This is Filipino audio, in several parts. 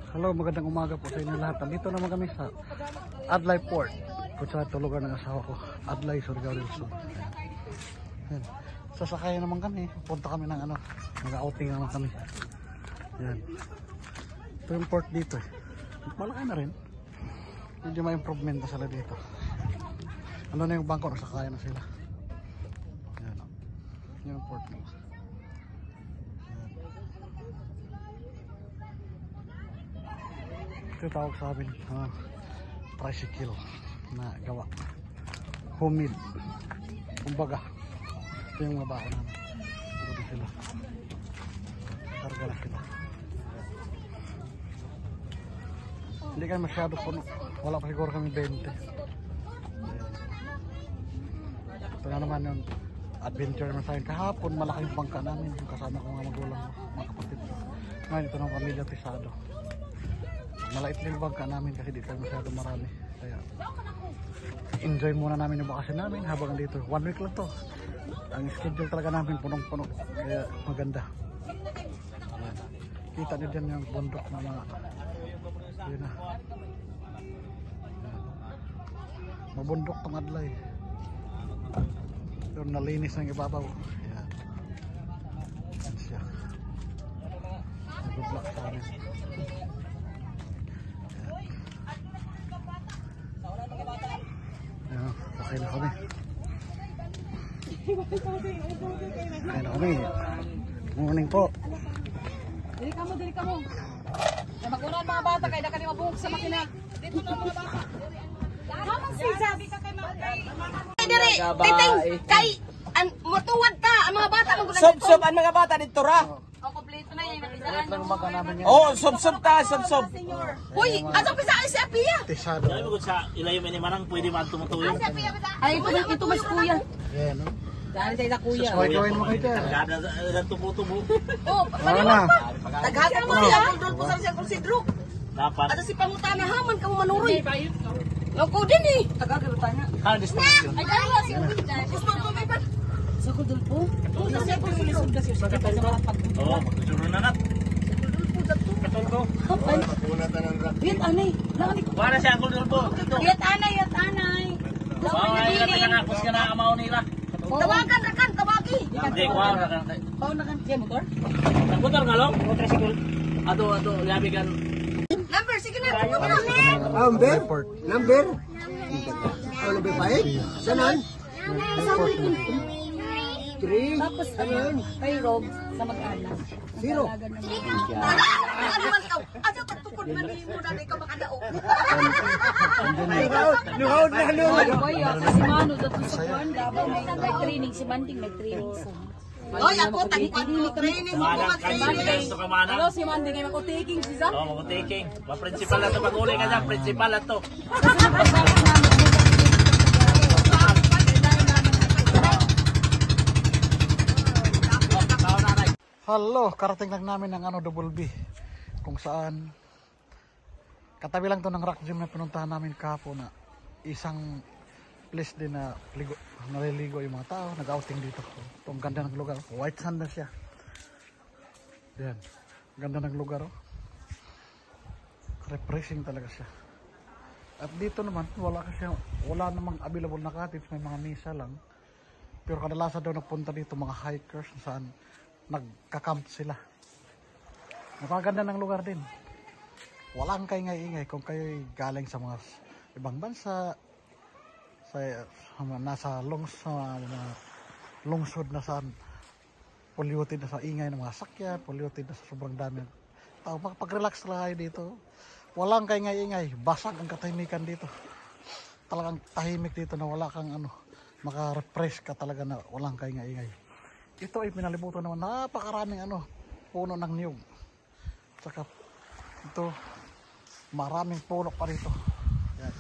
Hello, magandang umaga po sa inyo lahat. Dito naman kami sa Adlay Port. Kung sa tulugan ng asawa ko, Adlay, Surigao del Sur. Yan. Sasakayan naman kami. Punta kami ng mag-outing naman kami. Yan. Ito yung port dito eh. Malaki na rin. Medyo may improvement na sila dito. Ano na yung bangko, nasakayan na sila. Yan. Yan yung port nila. Ito tawag sa amin tricycle na gawa homemade, kumbaga ito yung mga baon namin. Ito sila, karga na sila, hindi kami masyado puno, wala pa siguro kami 20. Ito na naman yung adventure naman sa akin kahapon. Malaking bangka namin yung kasama ko mga magulang ko, mga kapatid ko. Ngayon ito ng pamilya Tisado. Malait din yung bangka namin kasi dito masyado marami. Kaya enjoy muna namin yung bakasyon namin habang dito. 1 week lang to. Ang schedule talaga namin punong-puno. Kaya maganda. Ayan. Kita nyo dyan yung bundok na mga yun na. Mabundok tong Adlay. Yung nalinis ng ibabaw. Ayan. Ayan siya. Good luck sa amin. Okay na kami. Okay na kami. Morning po. Dili ka mo. Mag-unan mga bata kaya na kanina mabuhok sa makina. Dito na mga bata. Kaman si sabi ka kay Diri, titing kay matuwad ta ang mga bata magulan. Sob ang mga bata dito ra. O kompleto na yan napisahan. Oh, sob ta, sob. Uy, ato pisaan si Apia. Tisado. Sabi ko sa ilayo may manang pwede man tumutulong. Ay ito mas kuya. Ayan, no? Dali tayo na kuya. Kaway-kaway mo kayo dyan. Kada tubo-tubo. Oh, Wala na. taghagan mo niya kung doon po sa siya konsidro. Dapat. Ato si pangutana haman ka mo manuroy. Loko din eh. Taghagan mo tanya. Destination. Ay dali si Uwida. Gusto mo may ba? Sa kudul po. Sa siya po sulisod na siya. Sa Oo, magsusunod na nat. Katol ko. Wait, anay. Langani ko. Wala siya akong dulbo. Yat anay. Oo, ay nakanapos ka na amaw nila. Tawagan na kan, tawagi. Hindi, kuha na kan. Pao na kan siya motor. Nagmotor nga lang? Motorsikol. Ato, labi kan. Number, sige na. Pumunta na. Number? Number 5? Sanan? Tapos ano, kay Rob sa mag-anak. 0. Ano man ikaw? Ano ba tukod man mo na ikaw makadaog? Luhod na luhod. Kasi Mano, dato sa kuwan, dapat may training. Si Manding may training. Oy, ako, tagpan mo. Training mo Manang mga kayo. training. Gusto ka manang. Hello, si Manding ay mako-taking si Zam. Oo, mag-taking. Ma-principal na ito. Pag-uli ka dyan, principal na ito. Hello, karating lang namin ng Double B. Kung saan katabi lang to ng rock gym na pinuntahan namin kahapon na isang place din na naliligo yung mga tao, nag-outing dito. Itong ganda ng lugar, white sand na siya. Yan, ganda ng lugar, oh. Refreshing talaga siya. At dito naman wala namang available na cottage, may mga misa lang. Pero kadalasan daw nagpunta dito mga hikers saan nagka-camp sila. Napakaganda ng lugar din. Walang kaingay-ingay kung kayo'y galing sa mga ibang bansa, nasa lungsod na saan polluted na sa ingay ng mga sakyan, polluted na sa sobrang dami. Makapag-relax lang kayo dito. Walang kaingay-ingay, basag ang katahimikan dito. Talagang tahimik dito na wala kang maka-refresh ka talaga na walang kaingay-ingay. Ito ay pinalibutan naman napakaraming puno ng niyog. Saka ito maraming puno pa rito. Yan.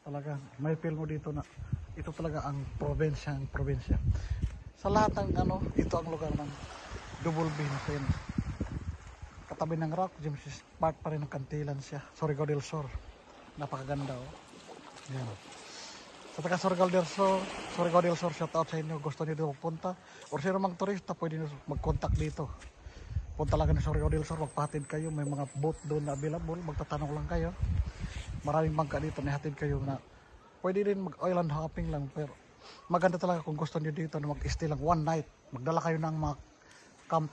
Talaga may feel mo dito na ito talaga ang probinsya. Sa lahat ng ito ang lugar ng Double B na sin. Katabi ng rock gym, part pa rin ng Kantilan siya. Surigao del Sur. Napakaganda, oh. Yan. Sa taga Surigao del Sur, shout out sa inyo. Gusto niyo dito magpunta? O sino mang turista, pwede nyo mag-contact dito. punta lang kayo sa Rio del Sur, magpahatid kayo, may mga boat doon na available, magtatanong lang kayo. Maraming bangka dito, nahatid kayo na pwede din mag island hopping lang, pero maganda talaga kung gusto niyo dito na mag-stay lang one night. Magdala kayo ng mga camp,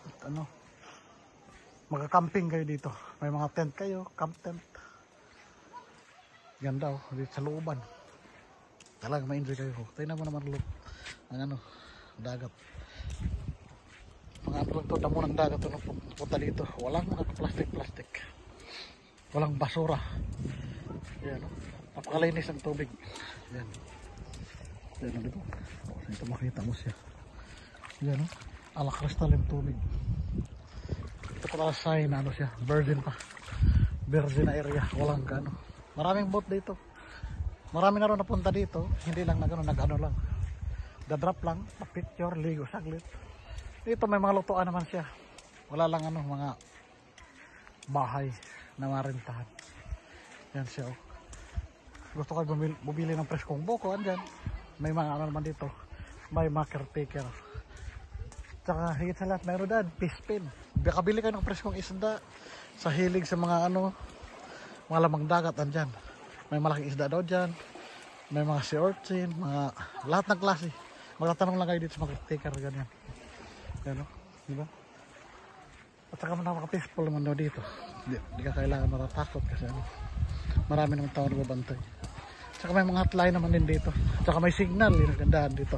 magka-camping kayo dito. May mga tent kayo, camp tent. Ganda dito sa looban. Talagang ma-enjoy kayo. Tingnan mo naman ang dagat. Mga to, damo ng dagat punta dito. Walang mga plastic. Walang basura. Yan, napakalinis ang tubig. Yan. Yan dito. Ito makita mo siya. Yan, ala kristal yung tubig. Ito pala sign na siya, virgin pa. Virgin na area, walang maraming boat dito. Marami na rin napunta dito, hindi lang nag-ano lang. Dadrop lang, picture, ligo saglit. Dito may mga lutuan naman siya. Wala lang mga bahay na marintahan. Yan siya. Gusto ko bumili ng preskong buko, andyan. May mga naman dito. May mga caretaker. Tsaka higit sa lahat, mayroon dyan, fish pin. Kabili kayo ng preskong isda. Sa hilig sa mga mga lamang dagat, andyan. May malaking isda daw dyan. May mga sea urchin, lahat ng klase. Magtatanong lang kayo dito sa mga caretaker, ganyan. Yan, diba? At saka napaka-peaceful naman daw dito. Di ka kailangan matatakot kasi marami naman tao nagbabantay. Tsaka may mga hotline naman din dito. Tsaka may signal, yung nagandahan dito.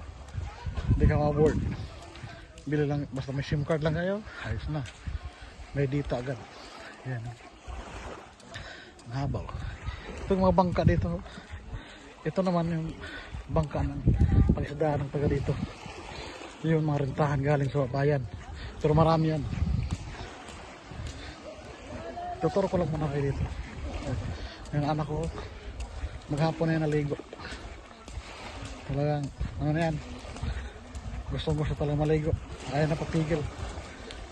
Hindi ka ma-board. Bili lang, basta may SIM card lang kayo, ayos na. May data agad. Yan. Ang habaw. Ito yung mga bangka dito. Ito naman yung bangka ng pag-isdaan ng taga dito. Yung mga rentahan galing sa bayan. Pero marami yan. Tuturo ko lang muna kayo dito. Yung anak ko, maghapon na yan naligo. Talagang, na yan. Gusto talagang maligo. Ayaw na papigil.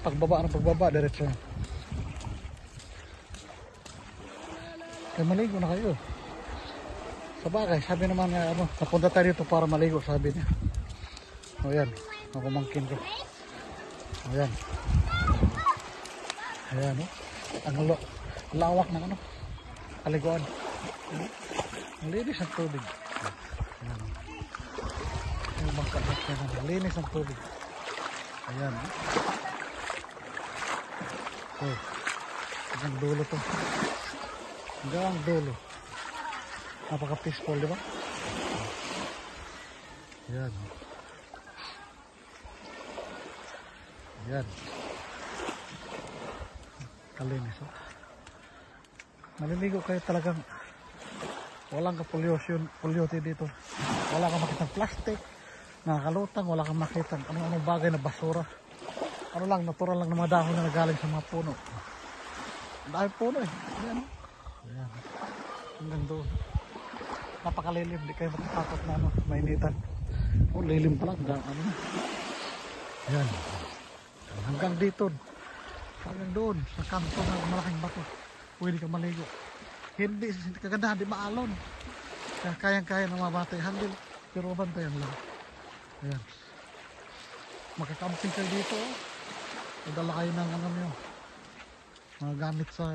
Pagbaba, diretso na. Kaya maligo na kayo. Sa bagay, sabi naman nga, napunta tayo dito para maligo, sabi niya. O yan, nakumangkin ko. O yan. Ayan, ang lawak ng paliguan. Ang linis ang tubig. Ayan. Yung bangka-bangka yan, ang linis ang tubig. Ayan. Oh, hanggang dulo to. Hanggang dulo. Napaka-peaceful, di ba? Ayan. Ayan. Kalinis, oh. Maliligo kayo talagang walang polluted dito. Wala kang makitang plastic, nakakalutang, wala kang makitang ano-ano bagay na basura. Ano lang, natural lang na mga dahon na nagaling sa mga puno. Dahil puno eh. Ayan. Ayan. Hanggang doon. Napakalilim, di kayo matatakot na mainitan. Oh, lilim pa lang. Ayan. Hanggang dito. Hanggang doon. Sa kanto ng malaking bato. Pwede ka maligo. Hindi kagandahan, di maalon. Kaya kayang-kaya ng mga bata handle. Pero bantayan lang. Ayan. Makakamping kayo dito. Madala kayo ng mga gamit sa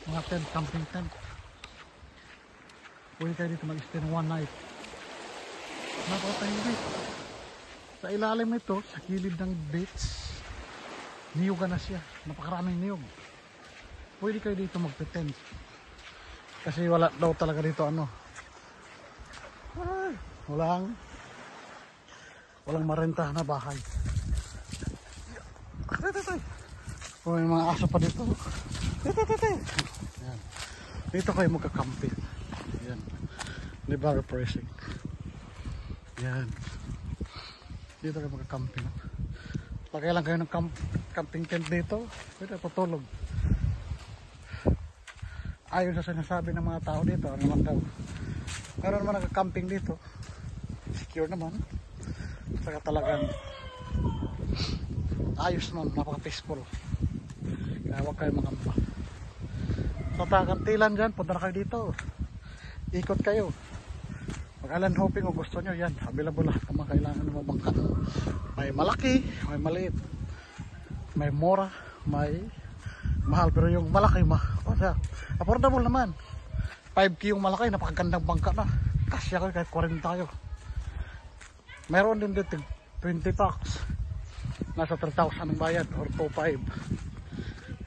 mga tent, camping tent. Pwede kayo dito mag-stay ng one night. Napakatahimik. Sa ilalim nito, sa kilid ng beach, niyugan na siya. Napakaraming niyog. Pwede kayo dito mag-tent. Kasi wala daw talaga dito walang marenta na bahay. May mga aso pa dito. Yan. Dito kayo magka-camping. Yan. Libar pressing. Yan. Dito kayo magka-camping. Lagay lang kayo ng camping tent dito. Pwede patulog. Ayon sa sinasabi ng mga tao dito, ano naman daw. Meron naman nagka-camping dito. Secure naman. Saka talagang ayos naman, napaka-peaceful. Kaya huwag kayo mangamba. Sa Tagantilan dyan, punta na kayo dito. Ikot kayo. Mag-island hopping kung gusto nyo, yan. Available lahat kung kailangan ng mga bangka. May malaki, may maliit. may mura, may mahal, pero yung malaki affordable naman. 5K yung malaki, napakagandang bangka na. Kasya ko kahit 40 tayo. Meron din dito 20 packs. Nasa 3,000 ang bayad or 2,500.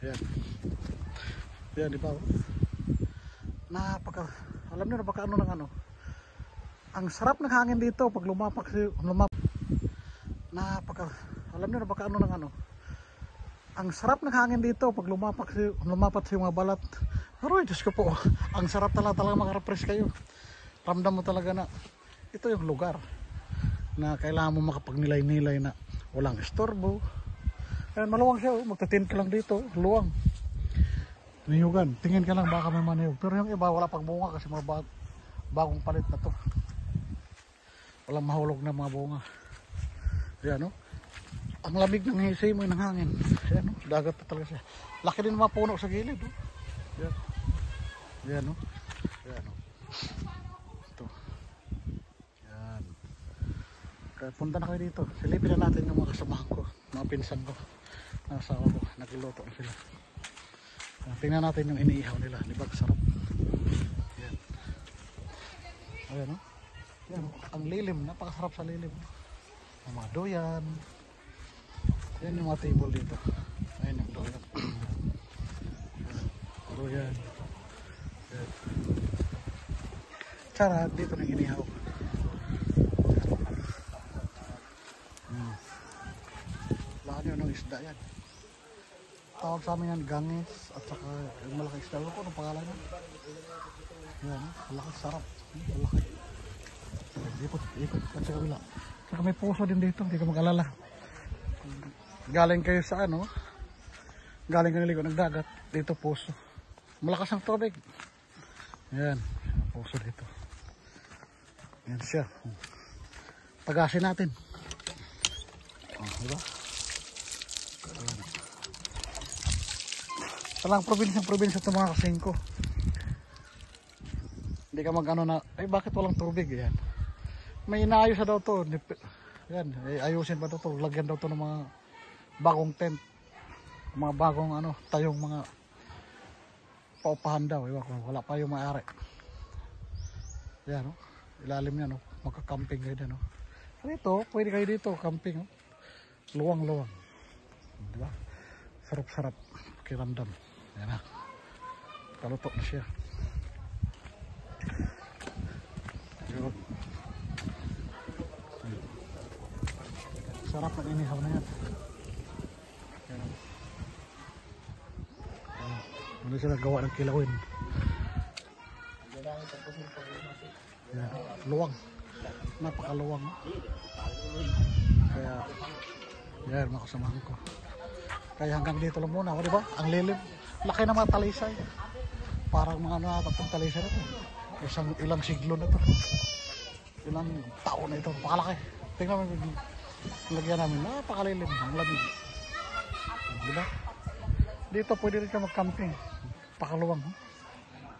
Yan. Yan, di ba? Alam niyo na baka ano ng ano. Ang sarap ng hangin dito pag alam niyo na baka ano ng ano. Ang sarap ng hangin dito pag lumapat sa mga balat. Aroy, Diyos ko po. Ang sarap talaga maka-refresh kayo. Ramdam mo talaga na ito yung lugar na kailangan mo makapagnilay-nilay na walang estorbo. Ayan, maluwang siya. Magtatin ka lang dito. Luwang. Niyugan. Tingin ka lang baka may maniyog. Pero yung iba wala pang bunga kasi mga bagong palit na to. Walang mahulog na mga bunga. Ayan, no? Ang lamig ng hisay mo ng hangin. Ayan, no? Dagat na talaga siya. Laki din mga puno sa gilid, no? Ayan. Ayan, no? Ayan, no? Ito. Ayan. Kaya punta na kayo dito. Silipin na natin yung mga kasamahan ko. Mga pinsan ko. Nasawa ko. Nagluluto na sila. Tingnan natin yung iniihaw nila. Di ba? Sarap. Ayan. Ayan, no? Ayan, no? Ang lilim. Napakasarap sa lilim. Ang mga doyan. Ayan yung mga table dito. Ayan yung doyan. Doyan. Ayan. Sarap. Dito na inihaw. Lahat yun ng isda yan. Tawag sa amin yan gangis at saka yung malaking isda. Ano po anong pangalan yan? Yan, malaki, sarap. Malaki. Ikot at sa kabila. Saka may puso din dito, hindi ka mag-alala. Galing kayo sa ano, galing kayo naligo ng dagat, dito puso. Malakas ang tubig. Yan, puso dito. Yan siya. Tagasin natin. Diba? Talang probinsya itong mga kasing ko. Hindi ka mag-ano na, ay bakit walang tubig? Yan. May inaayos na daw to. Yan, ayusin pa daw to. Lagyan daw to ng mga bagong tent. Mga bagong ano, tayong mga paupahan daw. Iba ko, wala pa yung maaari. Yan, no? Ilalim yan, no? Magka-camping kayo dyan, no? Dito, pwede kayo dito, camping, no? Luwang-luwang. Diba? Sarap-sarap. Pakiramdam. Yan na. Kaluto na siya. Yun. Sarap ng inihaw na yan. Yan. Ano sila gawa ng kilawin. Yan. Luwang. Napakaluwang. Kaya yan, mga kasamahan ko. Kaya hanggang dito lang muna, di ba? Ang lilim. Laki ng mga talisay. Parang mga natatang talisay na ito. Ilang siglo na ito. Ilang taon na ito. Pakalaki. Tingnan mo yung lagyan namin. Napakalilim. Ang lamig. Di ba? Dito pwede rin ka mag-camping. Pakaluwang.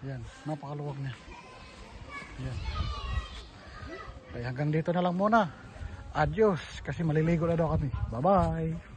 Yan. Napakaluwang niya. Yan. Kaya hanggang dito na lang muna. Adios. Kasi maliligo na daw kami. Bye-bye.